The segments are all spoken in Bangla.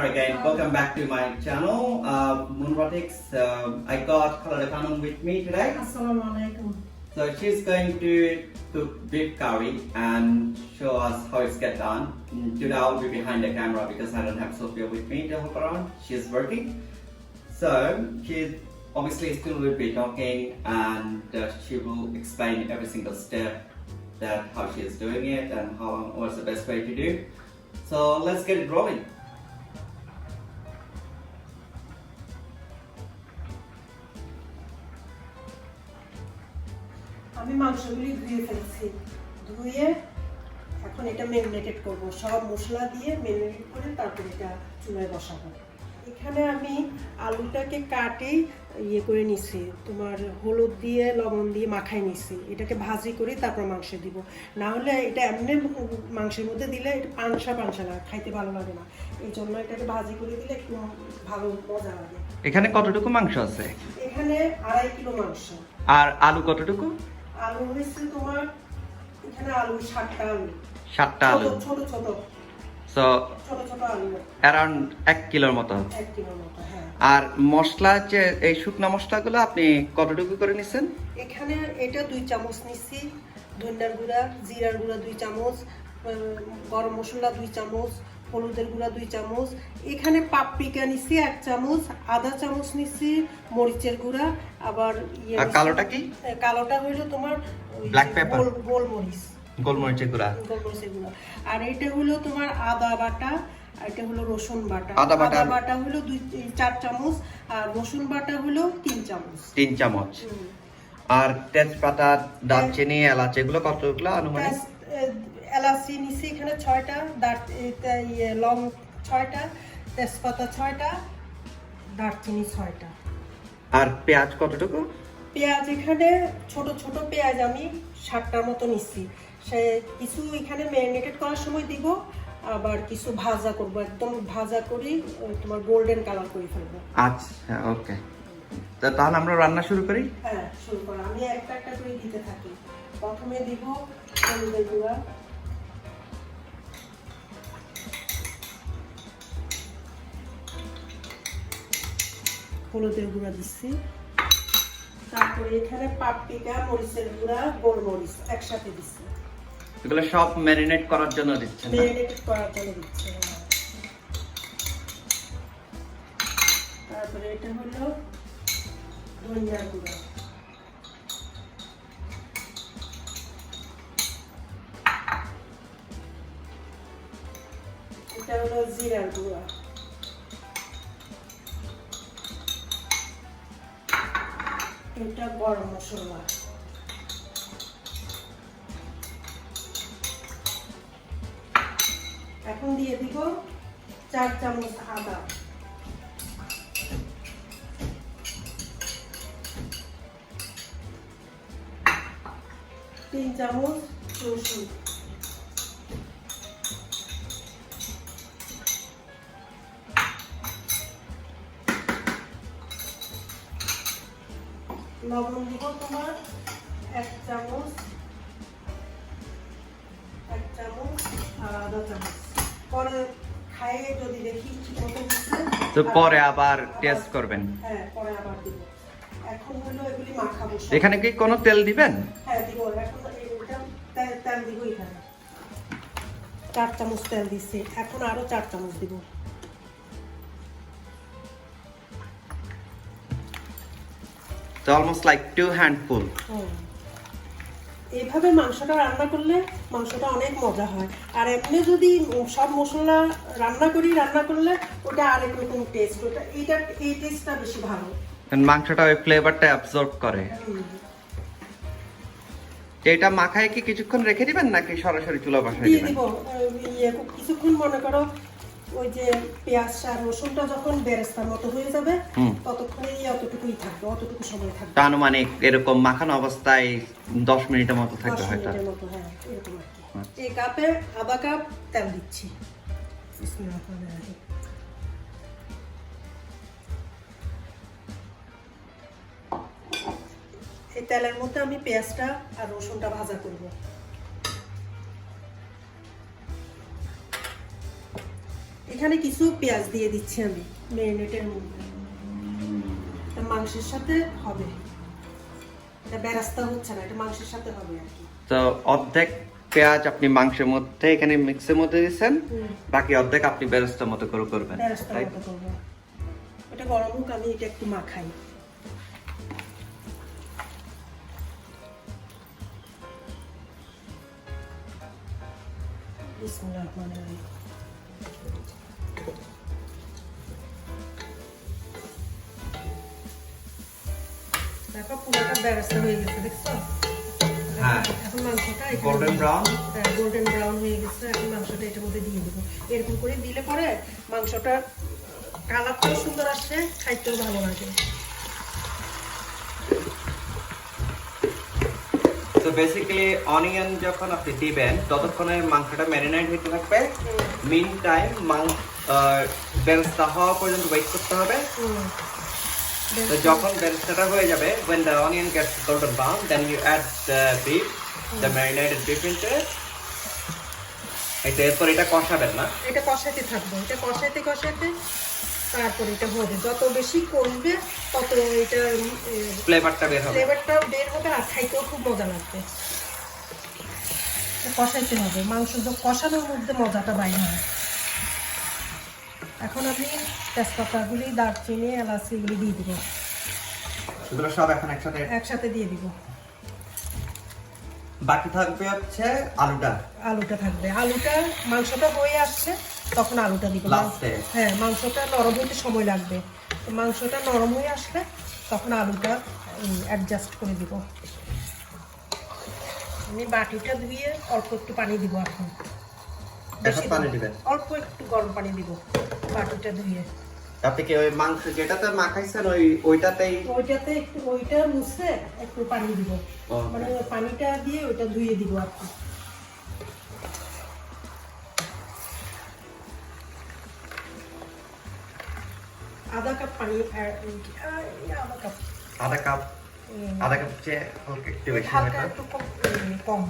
here again. Welcome back to my channel, Moonrotics. I got Khalada Khanum with me today. Assalamualaikum. So she's going to cook beef curry and show us how it's get done. Today I'll be behind the camera because I don't have Sophia with me to help around. She's working. So she obviously still will be talking and she will explain every single step that how she is doing it and what's the best way to do. So let's get it rolling. আমি মাংসগুলি ধুয়ে ফেলছি ধুয়ে এখন এটা ম্যারিনেটেড করব সব মশলা দিয়ে ম্যারিনেট করে তারপর এটা চুলায় বসাবো এখানে আমি আলুটাকে কাটে করে নিছি তোমার হলুদ দিয়ে লবণ দিয়ে মাখাই নিছি এটাকে ভাজি করে তারপর মাংসে দিব না হলে এটা এমনি মাংসের মধ্যে দিলে এটা পানসা লাগে খাইতে ভালো লাগে না এই জন্য এটাকে ভাজি করে দিলে একটু ভালো মজা লাগে এখানে কতটুকু মাংস আছে এখানে 2.5 কিলো মাংস আর আলু কতটুকু আলু হইছে তোমার এখানে আলু 7টা আলু 7টা আলু ছোট ছোট সো ছোট আলু अराउंड 1 কিলোর মতো 1 কিলোর মতো হ্যাঁ আর মশলা যে এই শুকনা মশলাগুলো আপনি কতটুকু করে নিছেন এখানে এটা 2 চামচ নিছি ধনিয়ার গুঁড়া জিরার গুঁড়া 2 চামচ গরম মশলা 2 চামচ হলুদের গুঁড়া 2 চামচ এখানে পাপরিকা নিছি 1 চামচ আদা চামচ নিছি মরিচের গুঁড়া আবার আর কালোটা কি কালোটা হলো তোমার ব্ল্যাক পেপার গোলমরিচ গোলমরিচের গুঁড়া আর এটা হলো তোমার আদা বাটা আর এটা হলো রসুন বাটা আদা বাটা হলো 4 চামচ আর রসুন বাটা হলো 3 চামচ 3 চামচ আর তেজপাতা দারচিনি এলাচ এগুলো কতগুলো আনুমানিক এলাচি নিছি এখানে 6টা লং 6টা তেজপাতা 6টা দারচিনি 6টা আর পেঁয়াজ কতটুকু পেঁয়াজ এখানে ছোট ছোট পেঁয়াজ আমি 7টার মতো নিছি সে কিছু এখানে ম্যারিনেটেড করার সময় দিব আবার কিছু ভাজা করব একদম ভাজা করি তোমার গোল্ডেন কালার করে ফেলবো আচ্ছা ওকে তো তাহলে আমরা রান্না শুরু করি হ্যাঁ শুরু করি আমি একটা একটা করে দিতে থাকি প্রথমে দিব হলুদের গুঁড়া দিচ্ছি তারপরে এখানে পাপরিকা মরিচের গুঁড়া গোলমরিচ একসাথে দিচ্ছি এগুলো সব ম্যারিনেট করার জন্য দিচ্ছেন ম্যারিনেট করার জন্য দিচ্ছি তারপরে এটা হলো ধনিয়ার গুঁড়া এটা হলো জিরার গুঁড়া এটা গরম মশলা এখন দিয়ে দিব 4 চামচ আদা তিন চামচ রসুন লবণ দিব তোমার 1 চামচ আর আধা চামচ পরে খাইয়ে যদি দেখি ঠিক মতো হচ্ছে তো পরে আবার টেস্ট করবেন হ্যাঁ পরে আবার দিব এখন হলো এগুলি মাখাবো এখানে কি কোনো তেল দিবেন হ্যাঁ দিব এখন এটা তেল দিব এখানে 4 চামচ তেল দিছি এখন আরো 4 চামচ দিব তো অলমোস্ট লাইক 2 হ্যান্ডফুল এইভাবে মাংসটা রান্না করলে মাংসটা অনেক মজা হয় আর এমনি যদি সব মশলা রান্না করলে ওটা আরেক রকম টেস্ট ওটা এই টেস্টটা বেশি ভালো মাংসটা ওই ফ্লেভারটা অ্যাবজর্ব করে এটা মাখায় কি কিছুক্ষণ রেখে দিবেন নাকি সরাসরি চুলা বসায় দিবেন দিব কিছুক্ষণ মনে করো ওই যে পেঁয়াজটা আর রসুনটা যখন বেরেস্তার মতো হয়ে যাবে ততক্ষণে অতটুকুই থাকবে অতটুকু সময় থাকবে আনুমানিক এরকম মাখানো অবস্থায় 10 মিনিটের মতো থাকবে হয়তো হ্যাঁ এরকম আর কি এই কাপে আধা কাপ তেল দিচ্ছি এই তেলের মধ্যে আমি পেঁয়াজটা আর রসুনটা ভাজা করব এখানে কিছু পেঁয়াজ দিয়ে দিচ্ছি আমি ম্যারিনেটের মধ্যে, এটা মাংসের সাথে হবে, এটা বেরাস্তা হচ্ছে না, এটা মাংসের সাথে হবে আর কি। তো অর্ধেক পেঁয়াজ আপনি মাংসের মধ্যে এখানে মিক্সের মধ্যে দিচ্ছেন, বাকি অর্ধেক আপনি বেরেস্তার মতো করে করবেন, বেরাস্তার মতো করবো। এটা গরম হোক, আমি এটা একটু মাখাই। বিসমিল্লাহির রহমানির রহিম। দেখো পুরোটা বেরেস্তা হয়ে গেছে, দেখছো? হ্যাঁ, এখন মাংসটা গোল্ডেন ব্রাউন গোল্ডেন ব্রাউন হয়ে গেছে। এখন মাংসটা এটার মধ্যে দিয়ে দেবো। এরকম করে দিলে পরে মাংসটা কালারটাও সুন্দর আসে, খাইতেও ভালো লাগে। তো বেসিক্যালি অনিয়ন যখন আপনি দিবেন ততক্ষণে মাংসটা ম্যারিনেট হতে থাকবে। মিন টাইম বেরেস্তা হওয়া পর্যন্ত ওয়েট করতে হবে। তো যখন বেরেস্তাটা হয়ে যাবে, when the onion gets golden brown, then you add the beef, the marinated beef into it. এরপর এটা কষাবেন না, এটা কষাইতে থাকবে, এটা কষাইতে কষাইতে তারপর এটা হবে। যত বেশি করবে তত এটার ফ্লেভারটা বের হবে। ফ্লেভারটাও বের হবে আর খাইতেও খুব মজা লাগবে। কষাইতে হবে, মাংস কষানোর মধ্যে মজাটা বাইরে হয়। এখন আমি তেজপাতাগুলি, দারচিনি, এলাচি এগুলি দিয়ে দিব, এগুলো সব এখন একসাথে দিয়ে দিব। বাকি থাকবে হচ্ছে আলুটা থাকবে। আলুটা মাংসটা হয়ে আসছে তখন আলুটা দিব লাস্টে। হ্যাঁ, মাংসটা নরম হতে সময় লাগবে। তো মাংসটা নরম হয়ে আসলে তখন আলুটা অ্যাডজাস্ট করে দিব। আমি বাটিটা ধুয়ে অল্প একটু পানি দিব এখন। বেশি পানি দিবেন? অল্প একটু গরম পানি দিব বাটিটা ধুয়ে। আপনি কি ওই মাংস যেটাতে মাখাইছেন ওইটাতে একটু ওইটা মুছে একটু পানি দিব, মানে ওই পানিটা দিয়ে ওইটা ধুয়ে দিব আর কি। আধা কাপ পানি, আধা কাপ চেয়ে একটু বেশি হালকা একটু কম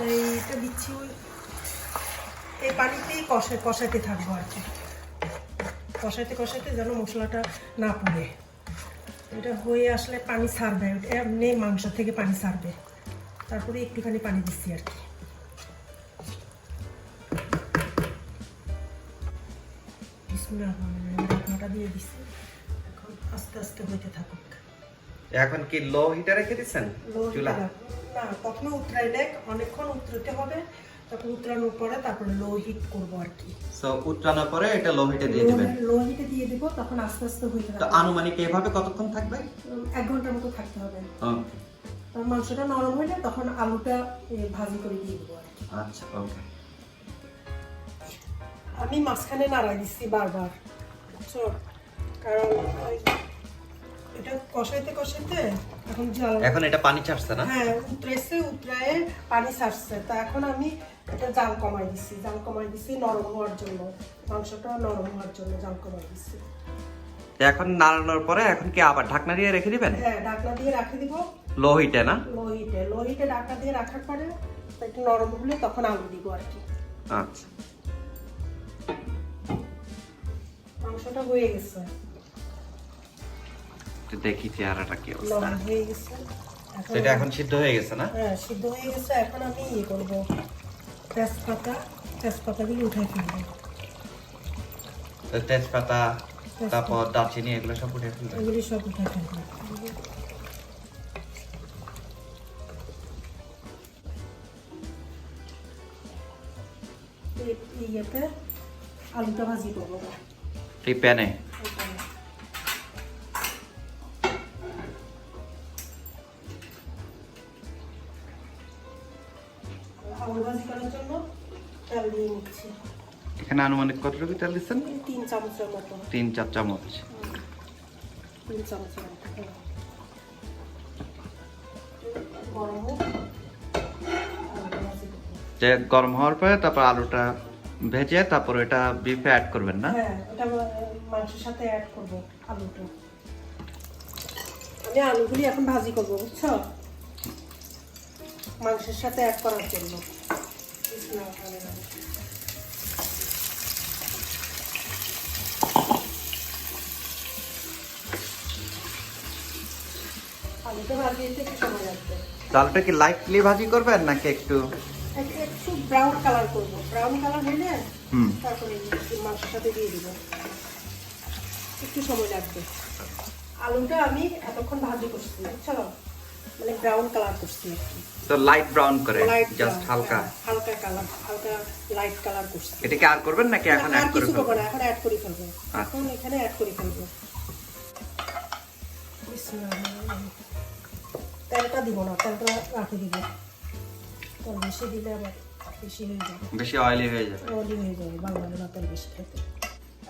এইটা দিচ্ছি। এই পানিতেই কষাইতে থাকবো আর কি, কষাইতে যেন মশলাটা না পুড়ে। এটা হয়ে আসলে পানি ছাড়বে, এমনি মাংস থেকে পানি ছাড়বে, তারপরে একটুখানি পানি দিচ্ছি আর কি। ঢাকনাটা দিয়ে দিচ্ছি, এখন আস্তে আস্তে হইতে থাকুক। এখন কি লো হিটে রেখে দিচ্ছেন চুলা? না, কখনো উতরাই দেখ, অনেকক্ষণ উতরাতে হবে, তখন উতরানোর পরে তারপরে লো হিট করবো আর কি। সো উতরানোর পরে এটা লো হিটে দিয়ে দিবেন। লো হিটে দিয়ে দিব, তখন আস্তে আস্তে হইতে থাকবে। তো আনুমানিক এভাবে কতক্ষণ থাকবে? 1 ঘন্টার মতো থাকতে হবে। ওকে, মাংসটা নরম হইলে তখন আলুটা ভাজি করে দিয়ে দেবো আর কি। আচ্ছা, ওকে। আমি মাঝখানে নাড়াই দিচ্ছি বারবার, বুঝছো? কারণ এটা কষাইতে এখন এটা পানি ছাড়ছে না? হ্যাঁ, উতরায় পানি ছাড়ছে। তা এখন আমি এটা জাল কমাই দিচ্ছি নরম হওয়ার জন্য, মাংসটা নরম হওয়ার জন্য জাল কমাই দিচ্ছি। এখন নাড়ানোর পরে এখন কি আবার ঢাকনা দিয়ে রেখে দিবেন? হ্যাঁ, ঢাকনা দিয়ে রাখে দিব। লো হিটে না? লো হিটে ঢাকনা দিয়ে রাখার পরে একটু নরম হলে তখন আলু দিব আর কি। আচ্ছা, মাংসটা হয়ে গেছে, দেখি চেহারাটা কি অবস্থা। নরম হয়ে গেছে। এটা এখন সিদ্ধ হয়ে গেছে না? হ্যাঁ, সিদ্ধ হয়ে গেছে। এখন আমি করব, তেজপাতাগুলো উঠাই ফেলবো। তেজপাতা, তারপর দারচিনি, এগুলো সব উঠে ফেলবেন? এগুলি সব উঠাই ফেলবো। ইয়েতে আলুটা ভাজি করবো এই প্যানে। আলু ভাজি করার জন্য তেল দিয়ে নিচ্ছি। এখানে আনুমানিক কতটুকু তেল দিচ্ছেন? 3 চামচের মতো। 3-4 চামচ। 3 চামচের মতো। গরম হোক, যে গরম হওয়ার পরে তারপর আলুটা ভেজে তারপর এটা বিফে অ্যাড করবেন না? হ্যাঁ, এটা মাংসের সাথে অ্যাড করব আলুটা। আমি আলুগুলি এখন ভাজি করব, বুঝছো? মাংসের সাথে অ্যাড করার জন্য। আলুটা ভাজিতে একটু সময় লাগবে। চালটা কি লাইটলি ভাজি করবেন নাকি একটু? একটু ব্রাউন কালার করবো, ব্রাউন কালার হলে হুম। তারপরে মাংসের সাথে দিয়ে দিব। একটু সময় লাগবে। আলুটা আমি এতক্ষণ ভাজি করছি, বুঝছো, মানে ব্রাউন কালার করছি আর কি। তো লাইট ব্রাউন করে, লাইট জাস্ট হালকা হালকা কালার, হালকা লাইট কালার করছি। এটা কি আর করবেন নাকি এখন আর অ্যাড করে কিছু করবো ফেলবেন? না, এখন অ্যাড করে ফেলবো। এখন এখানে অ্যাড করে ফেলবো। তেলটা দিব না, তেলটা রাখে দিব। তেল বেশি দিলে আবার বেশি হয়ে যাবে, বেশি অয়েলি হয়ে যাবে। অয়েলি হয়ে যাবে, ভালো লাগে না তেল বেশি খেতে।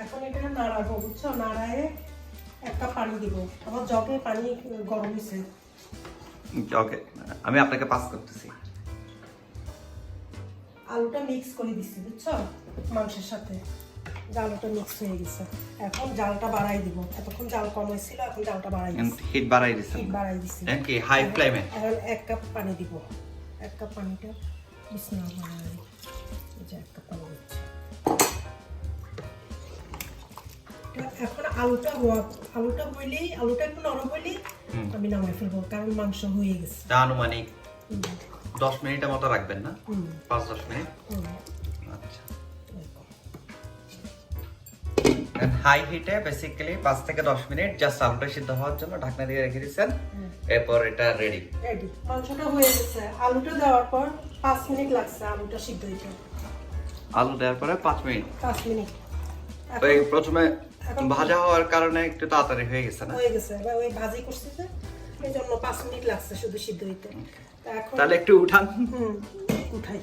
এখন এটা নাড়াবো, বুঝছো, নাড়ায় 1 কাপ পানি দিব। আমার জগে পানি গরম হয়েছে। ওকে, আমি আপনাকে পাস করতেছি। আলুটা মিক্স করে দিচ্ছি, বুঝছো, মাংসের সাথে। আলুটা মিক্স হয়ে গেছে। এখন জালটা বাড়াই দিব। এতক্ষণ জাল কম হয়েছিল, এখন জালটা বাড়াই দিচ্ছি। হিট বাড়াই দিছেন? হিট বাড়াই দিচ্ছি। কি হাই ফ্লেমে? এখন 1 কাপ পানি দিব। 1 কাপ পানিটা বিসমিল্লাহ, এই যে 1 কাপ পানি দিচ্ছি। এখন আলুটা হইলেই, আলুটা একটু নরম হইলেই আমি নামাই ফেলবো, কারণ মাংস হয়ে গেছে। আনুমানিক 10 মিনিটের মতো রাখবেন না? 5-10 মিনিট। আচ্ছা। হাই হিটে বেসিক্যালি 5 থেকে 10 মিনিট জাস্ট আলুটা সিদ্ধ হওয়ার জন্য ঢাকনা দিয়ে রেখে দিয়েছেন। এরপর এটা রেডি। মাংসটা হয়ে গেছে। আলুটা দেওয়ার পর 5 মিনিট লাগছে আলুটা সিদ্ধ হইতে। আলু দেওয়ার পরে 5 মিনিট? 5 মিনিট। ওই প্রথমে ভাজা হওয়ার কারণে একটু তাড়াতাড়ি হয়ে গেছে না? হয়ে গেছে, ওই ভাজি করছি যে, এই জন্য 5 মিনিট লাগছে শুধু সিদ্ধ হইতে। এখন তাহলে একটু উঠান, উঠাই,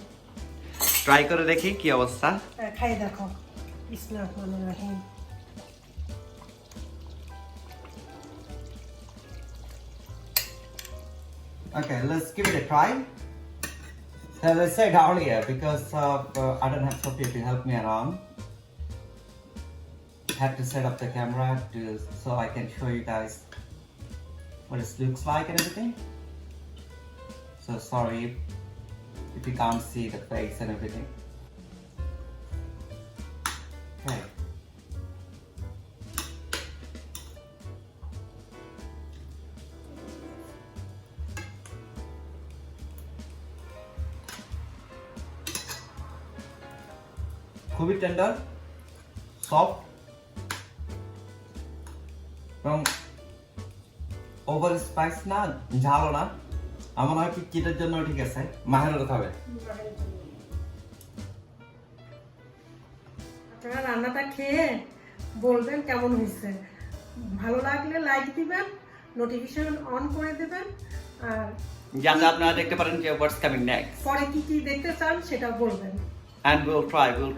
ট্রাই করে দেখি কি অবস্থা। খাই দেখো। বিসমিল্লাহির রহমানির রহিম। Okay, let's give it a try. As I said earlier, because I don't have Sophia to help me around, had to set up the camera so I can show you guys what it looks like and everything. So sorry if you can't see the face and everything. Okay. খুবই টেন্ডার, সফট এবং ওভার স্পাইস না, ঝালও না। আমার হয় কিটের জন্য ঠিক আছে, মাহেরও খাবে। আপনারা রান্নাটা খেয়ে বলবেন কেমন হয়েছে। ভালো লাগলে লাইক দিবেন, নোটিফিকেশন অন করে দেবেন, আর যাতে আপনারা দেখতে পারেন যে what's coming next. পরে কি কি দেখতে চান সেটা বলবেন। And we'll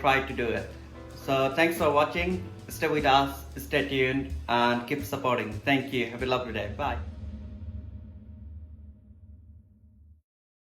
try to do it. So thanks for watching. Stay with us, stay tuned, and keep supporting. Thank you. Have a lovely day. Bye.